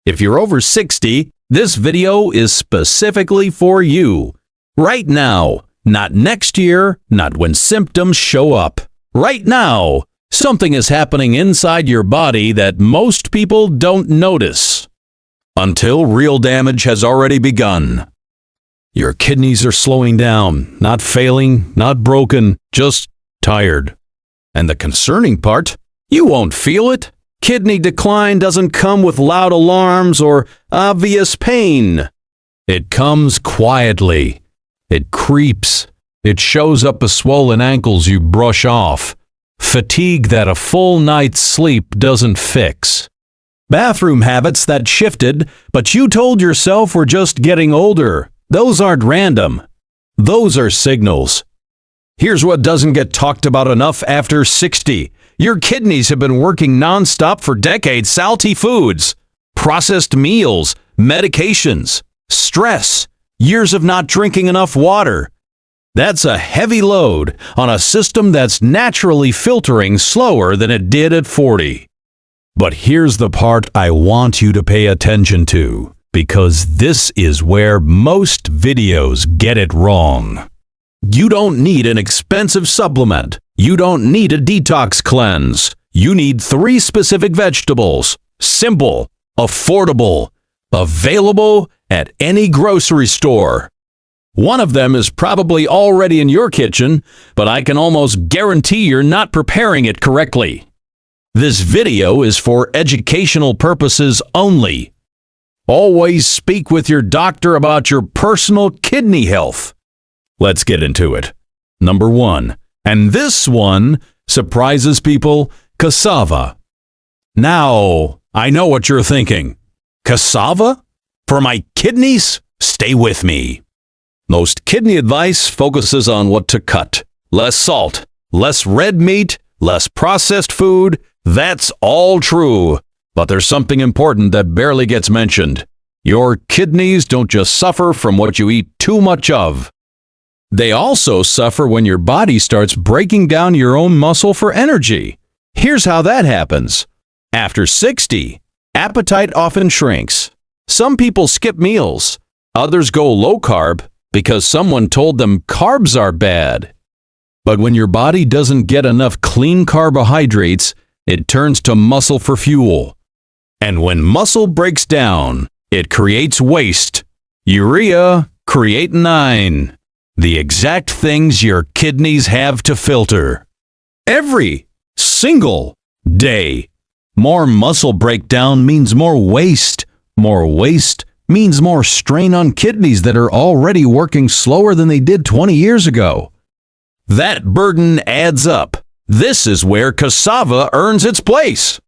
If you're over 60, this video is specifically for you. Right now, not next year, not when symptoms show up. Right now, something is happening inside your body that most people don't notice until real damage has already begun. Your kidneys are slowing down, not failing, not broken, just tired. And the concerning part, you won't feel it. Kidney decline doesn't come with loud alarms or obvious pain. It comes quietly. It creeps. It shows up as swollen ankles you brush off. Fatigue that a full night's sleep doesn't fix. Bathroom habits that shifted, but you told yourself were just getting older. Those aren't random. Those are signals. Here's what doesn't get talked about enough after 60. Your kidneys have been working nonstop for decades. Salty foods, processed meals, medications, stress, years of not drinking enough water. That's a heavy load on a system that's naturally filtering slower than it did at 40. But here's the part I want you to pay attention to, because this is where most videos get it wrong. You don't need an expensive supplement. You don't need a detox cleanse. You need 3 specific vegetables. Simple, affordable, available at any grocery store. One of them is probably already in your kitchen, but I can almost guarantee you're not preparing it correctly. This video is for educational purposes only. Always speak with your doctor about your personal kidney health. Let's get into it. Number 1, and this one surprises people, cassava. Now, I know what you're thinking. Cassava? For my kidneys? Stay with me. Most kidney advice focuses on what to cut. Less salt, less red meat, less processed food. That's all true. But there's something important that barely gets mentioned. Your kidneys don't just suffer from what you eat too much of. They also suffer when your body starts breaking down your own muscle for energy. Here's how that happens. After 60, appetite often shrinks. Some people skip meals. Others go low carb because someone told them carbs are bad. But when your body doesn't get enough clean carbohydrates, it turns to muscle for fuel. And when muscle breaks down, it creates waste. Urea, creatinine. The exact things your kidneys have to filter. Every single day. More muscle breakdown means more waste. More waste means more strain on kidneys that are already working slower than they did 20 years ago. That burden adds up. This is where cassava earns its place.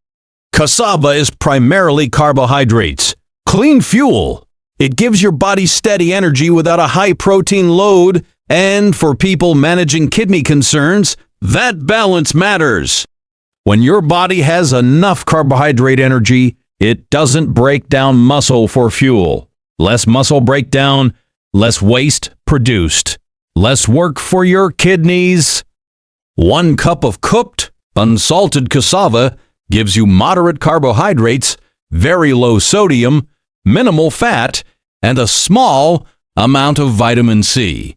Cassava is primarily carbohydrates, clean fuel. It gives your body steady energy without a high protein load, and for people managing kidney concerns, that balance matters. When your body has enough carbohydrate energy, it doesn't break down muscle for fuel. Less muscle breakdown, less waste produced. Less work for your kidneys. 1 cup of cooked, unsalted cassava gives you moderate carbohydrates, very low sodium, minimal fat, and a small amount of vitamin C.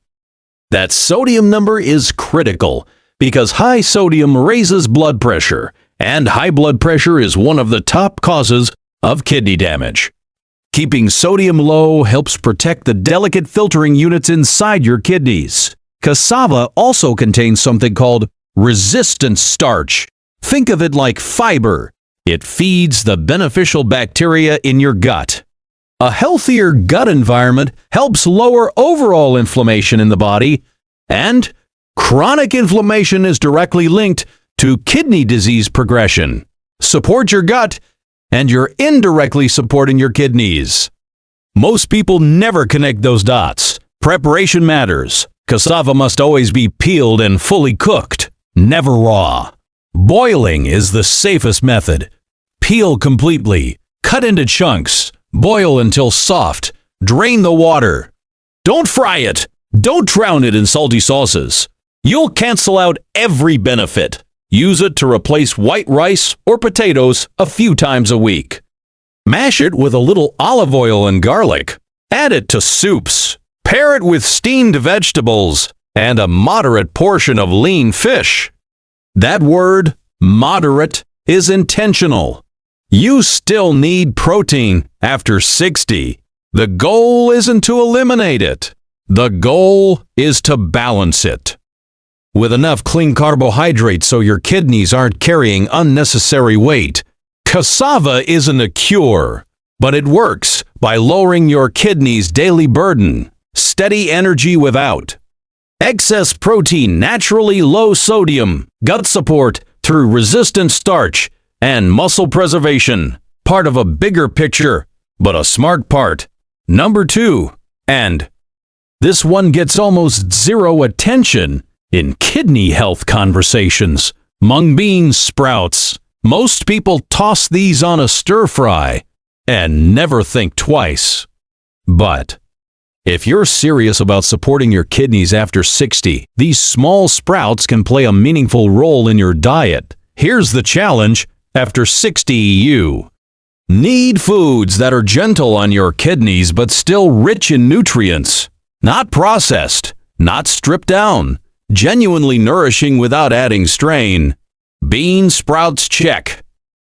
That sodium number is critical because high sodium raises blood pressure, and high blood pressure is one of the top causes of kidney damage. Keeping sodium low helps protect the delicate filtering units inside your kidneys. Cassava also contains something called resistant starch. Think of it like fiber. It feeds the beneficial bacteria in your gut. A healthier gut environment helps lower overall inflammation in the body, and chronic inflammation is directly linked to kidney disease progression. Support your gut, and you're indirectly supporting your kidneys. Most people never connect those dots. Preparation matters. Cassava must always be peeled and fully cooked, never raw. Boiling is the safest method. Peel completely, cut into chunks, boil until soft, drain the water. Don't fry it. Don't drown it in salty sauces. You'll cancel out every benefit. Use it to replace white rice or potatoes a few times a week. Mash it with a little olive oil and garlic. Add it to soups. Pair it with steamed vegetables and a moderate portion of lean fish. That word, moderate, is intentional. You still need protein after 60. The goal isn't to eliminate it. The goal is to balance it. With enough clean carbohydrates so your kidneys aren't carrying unnecessary weight. Cassava isn't a cure, but it works by lowering your kidneys' daily burden. Steady energy without. Excess protein, naturally low sodium, gut support through resistant starch, and muscle preservation. Part of a bigger picture, but a smart part. Number 2, and this one gets almost zero attention in kidney health conversations. Mung bean sprouts. Most people toss these on a stir fry and never think twice. But if you're serious about supporting your kidneys after 60, these small sprouts can play a meaningful role in your diet. Here's the challenge. After 60, you need foods that are gentle on your kidneys but still rich in nutrients. Not processed, not stripped down. Genuinely nourishing without adding strain. Bean sprouts check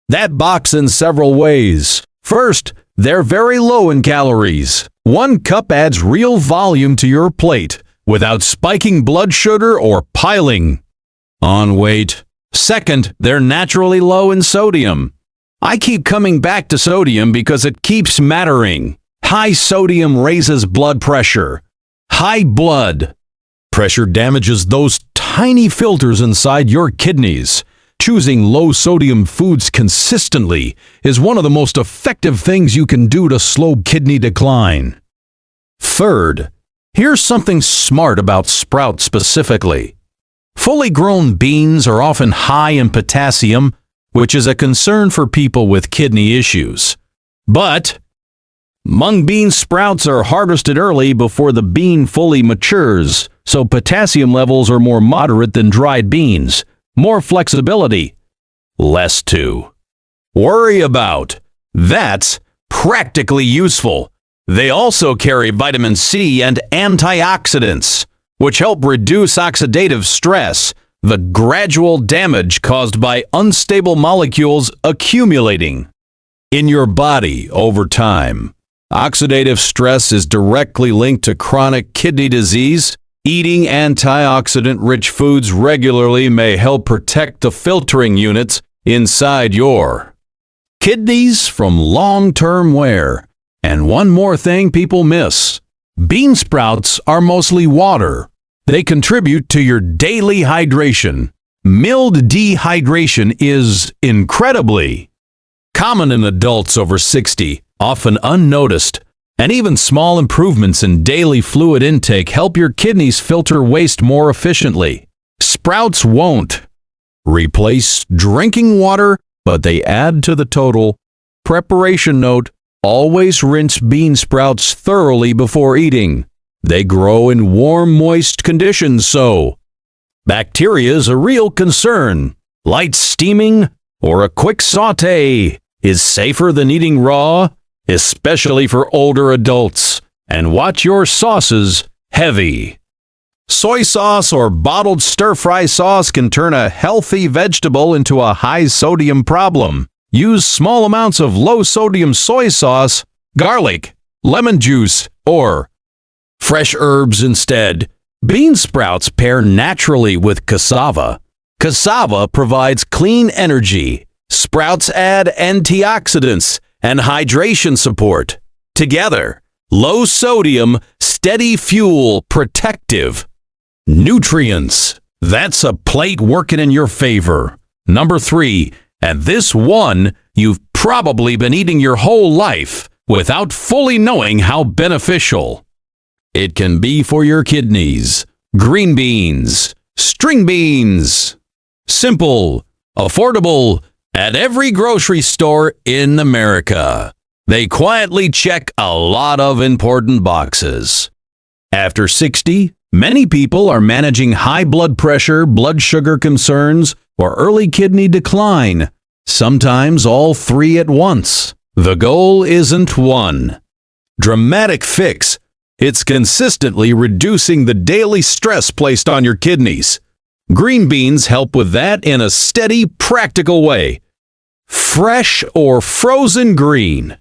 that box in several ways. First, they're very low in calories. 1 cup adds real volume to your plate without spiking blood sugar or piling on weight. Second, they're naturally low in sodium. I keep coming back to sodium because it keeps mattering. High sodium raises blood pressure. High blood pressure damages those tiny filters inside your kidneys. Choosing low-sodium foods consistently is one of the most effective things you can do to slow kidney decline. Third, here's something smart about sprouts specifically. Fully grown beans are often high in potassium, which is a concern for people with kidney issues. But mung bean sprouts are harvested early before the bean fully matures, so potassium levels are more moderate than dried beans. More flexibility, less to worry about. That's practically useful. They also carry vitamin C and antioxidants, which help reduce oxidative stress, the gradual damage caused by unstable molecules accumulating in your body over time. Oxidative stress is directly linked to chronic kidney disease. Eating antioxidant-rich foods regularly may help protect the filtering units inside your kidneys from long-term wear. And one more thing people miss. Bean sprouts are mostly water. They contribute to your daily hydration. Mild dehydration is incredibly common in adults over 60, often unnoticed. And even small improvements in daily fluid intake help your kidneys filter waste more efficiently. Sprouts won't replace drinking water, but they add to the total. Preparation note: always rinse bean sprouts thoroughly before eating. They grow in warm, moist conditions, so bacteria is a real concern. Light steaming or a quick sauté is safer than eating raw, especially for older adults. And watch your sauces heavy. Soy sauce or bottled stir-fry sauce can turn a healthy vegetable into a high-sodium problem. Use small amounts of low-sodium soy sauce, garlic, lemon juice, or fresh herbs instead. Bean sprouts pair naturally with cassava. Cassava provides clean energy. Sprouts add antioxidants and hydration support. Together, low sodium, steady fuel, protective nutrients. That's a plate working in your favor. Number 3, and this one you've probably been eating your whole life without fully knowing how beneficial it can be for your kidneys. Green beans, string beans. Simple, affordable, at every grocery store in America. They quietly check a lot of important boxes. After 60, many people are managing high blood pressure, blood sugar concerns, or early kidney decline, sometimes all 3 at once. The goal isn't one dramatic fix. It's consistently reducing the daily stress placed on your kidneys. Green beans help with that in a steady, practical way. Fresh or frozen green.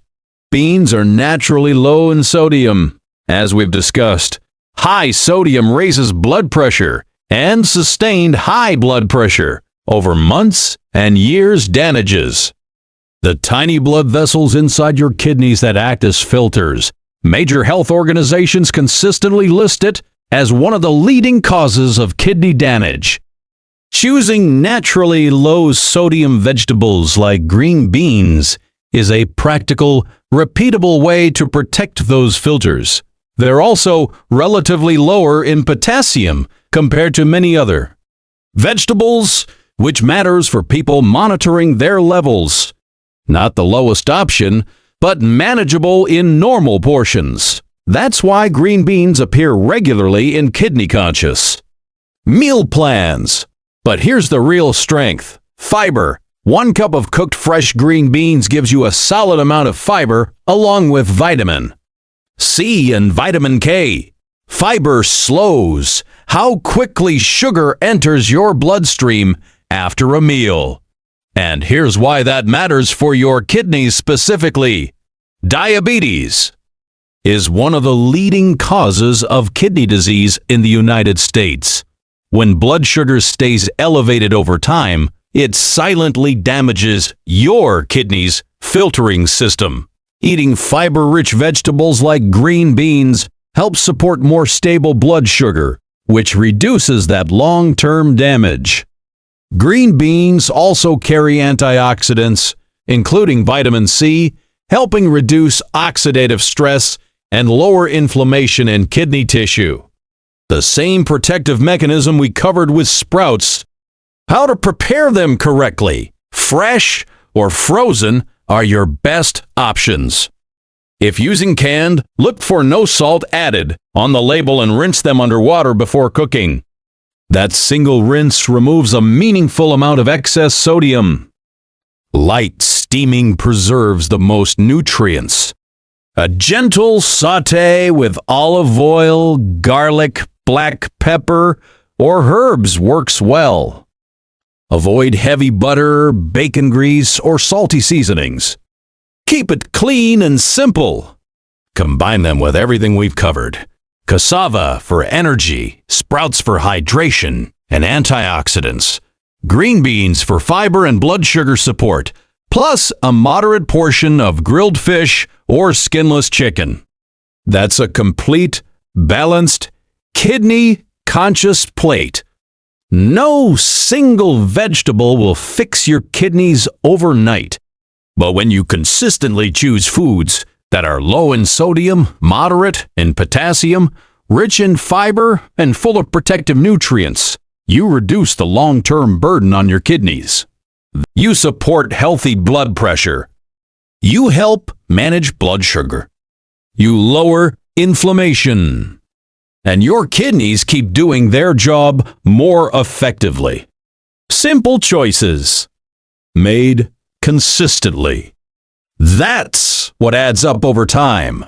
Beans are naturally low in sodium. As we've discussed, high sodium raises blood pressure, and sustained high blood pressure over months and years damages the tiny blood vessels inside your kidneys that act as filters. Major health organizations consistently list it as one of the leading causes of kidney damage. Choosing naturally low-sodium vegetables like green beans is a practical, repeatable way to protect those filters. They're also relatively lower in potassium compared to many other vegetables, which matters for people monitoring their levels. Not the lowest option, but manageable in normal portions. That's why green beans appear regularly in Kidney Conscious. Meal plans. But here's the real strength. Fiber. 1 cup of cooked fresh green beans gives you a solid amount of fiber along with vitamin C and vitamin K. Fiber slows how quickly sugar enters your bloodstream after a meal. And here's why that matters for your kidneys specifically. Diabetes is one of the leading causes of kidney disease in the United States. When blood sugar stays elevated over time, it silently damages your kidney's filtering system. Eating fiber-rich vegetables like green beans helps support more stable blood sugar, which reduces that long-term damage. Green beans also carry antioxidants, including vitamin C, helping reduce oxidative stress and lower inflammation in kidney tissue. The same protective mechanism we covered with sprouts. How to prepare them correctly, fresh or frozen, are your best options. If using canned, look for no salt added on the label and rinse them under water before cooking. That single rinse removes a meaningful amount of excess sodium. Light steaming preserves the most nutrients. A gentle sauté with olive oil, garlic, black pepper, or herbs works well. Avoid heavy butter, bacon grease, or salty seasonings. Keep it clean and simple. Combine them with everything we've covered. Cassava for energy, sprouts for hydration and antioxidants, green beans for fiber and blood sugar support, plus a moderate portion of grilled fish or skinless chicken. That's a complete, balanced, kidney-conscious plate. No single vegetable will fix your kidneys overnight. But when you consistently choose foods that are low in sodium, moderate in potassium, rich in fiber, and full of protective nutrients, you reduce the long-term burden on your kidneys. You support healthy blood pressure. You help manage blood sugar. You lower inflammation. And your kidneys keep doing their job more effectively. Simple choices, made consistently. That's what adds up over time.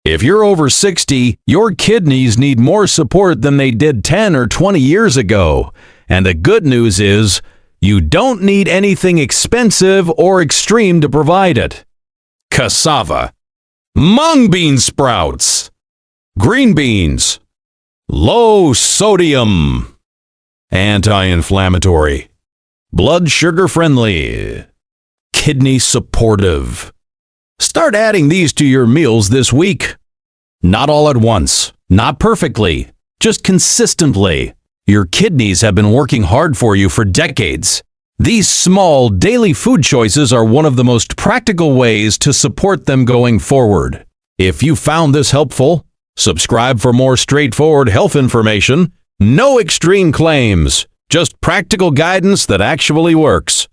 If you're over 60, your kidneys need more support than they did 10 or 20 years ago. And the good news is, you don't need anything expensive or extreme to provide it. Cassava, mung bean sprouts, green beans, low sodium, anti-inflammatory, blood sugar friendly, kidney supportive. Start adding these to your meals this week. Not all at once, not perfectly, just consistently. Your kidneys have been working hard for you for decades. These small daily food choices are one of the most practical ways to support them going forward. If you found this helpful, subscribe for more straightforward health information. No extreme claims, just practical guidance that actually works.